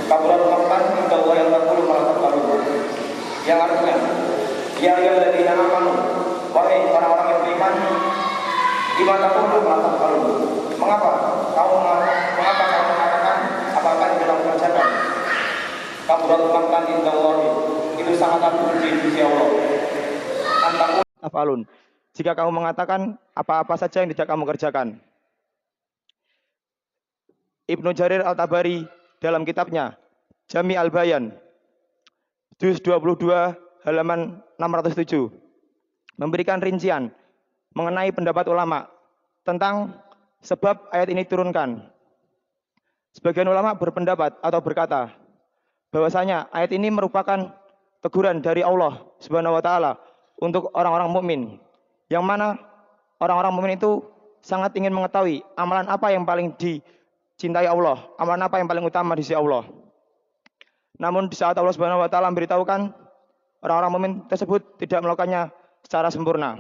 Kaburan maqtan indallahi yang taqulu ma la taf'alun. Yang artinya, ya ayyuhalladzina amanu, wahai orang-orang yang beriman, lima taqulu ma la taf'alun. Mengapa kamu mengatakan apa-apa yang tidak mengerjakan? Kaburan maqtan indallahi, itu sangat benci di sisi Allah. Antakun taf'alun. Jika kamu mengatakan apa-apa saja yang tidak kamu kerjakan. Ibnu Jarir Al-Tabari dalam kitabnya Jami Al-Bayan juz 22 halaman 607 memberikan rincian mengenai pendapat ulama tentang sebab ayat ini turunkan. Sebagian ulama berpendapat atau berkata bahwasanya ayat ini merupakan teguran dari Allah Subhanahu wa taala untuk orang-orang mukmin, yang mana orang-orang mukmin itu sangat ingin mengetahui amalan apa yang paling dicintai Allah, amalan apa yang paling utama di sisi Allah. Namun di saat Allah Subhanahu wa taala memberitahukan, orang-orang mukmin tersebut tidak melakukannya secara sempurna.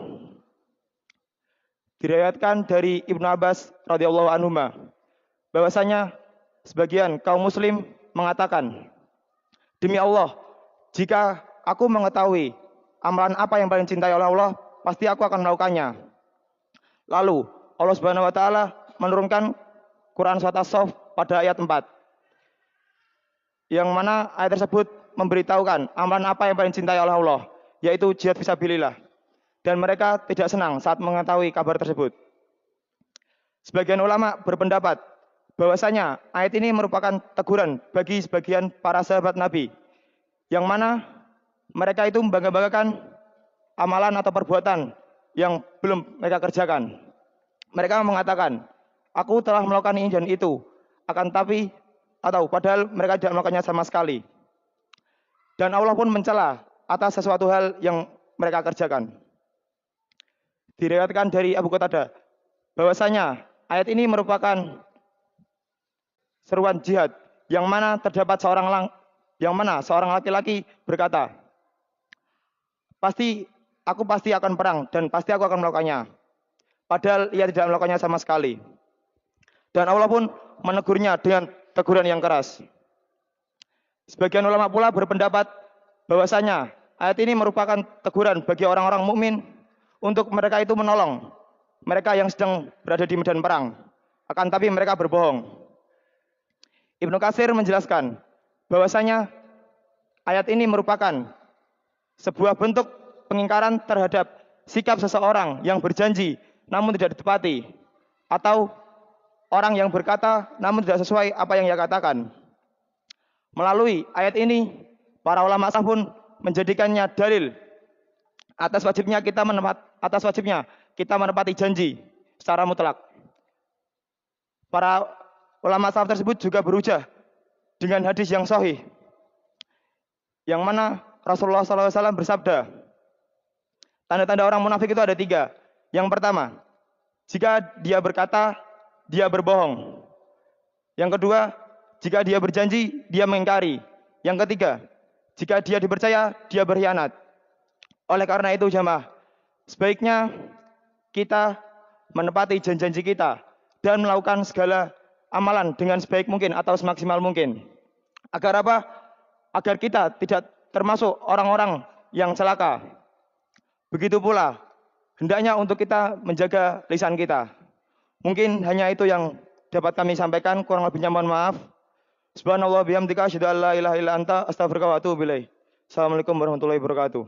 Diriwayatkan dari Ibnu Abbas radhiyallahu anhu bahwasanya sebagian kaum muslim mengatakan, demi Allah, jika aku mengetahui amalan apa yang paling dicintai oleh Allah, pasti aku akan melakukannya. Lalu Allah Subhanahu wa taala menurunkan Quran Surat As-Saff pada ayat 4. Yang mana ayat tersebut memberitahukan amalan apa yang paling dicintai oleh Allah, yaitu jihad fisabilillah. Dan mereka tidak senang saat mengetahui kabar tersebut. Sebagian ulama berpendapat bahwasanya ayat ini merupakan teguran bagi sebagian para sahabat Nabi, yang mana mereka itu membangga-banggakan amalan atau perbuatan yang belum mereka kerjakan. Mereka mengatakan, aku telah melakukan ini dan itu, akan tapi atau padahal mereka tidak melakukannya sama sekali. Dan Allah pun mencela atas sesuatu hal yang mereka kerjakan. Diriwayatkan dari Abu Qatadah bahwasanya ayat ini merupakan seruan jihad, yang mana terdapat seorang laki-laki berkata, aku pasti akan perang dan pasti aku akan melakukannya. Padahal ia tidak melakukannya sama sekali. Dan Allah pun menegurnya dengan teguran yang keras. Sebagian ulama pula berpendapat bahwasanya ayat ini merupakan teguran bagi orang-orang mukmin untuk mereka itu menolong mereka yang sedang berada di medan perang, akan tapi mereka berbohong. Ibnu Katsir menjelaskan bahwasanya ayat ini merupakan sebuah bentuk pengingkaran terhadap sikap seseorang yang berjanji namun tidak ditepati, atau orang yang berkata namun tidak sesuai apa yang ia katakan. Melalui ayat ini, para ulama salaf pun menjadikannya dalil atas wajibnya kita menepati janji secara mutlak. Para ulama salaf tersebut juga berhujjah dengan hadis yang sahih, yang mana Rasulullah SAW bersabda, tanda-tanda orang munafik itu ada 3. Yang pertama, jika dia berkata, dia berbohong. Yang kedua, jika dia berjanji, dia mengingkari. Yang ketiga, jika dia dipercaya, dia berkhianat. Oleh karena itu jamaah, sebaiknya kita menepati janji-janji kita dan melakukan segala amalan dengan sebaik mungkin atau semaksimal mungkin. Agar apa? Agar kita tidak termasuk orang-orang yang celaka. Begitu pula, hendaknya untuk kita menjaga lisan kita. Mungkin hanya itu yang dapat kami sampaikan, kurang lebihnya mohon maaf. Subhanallah bihamdika asyhadu an la ilaha illa anta astaghfiruka wa atubu ilaik. Assalamualaikum warahmatullahi wabarakatuh.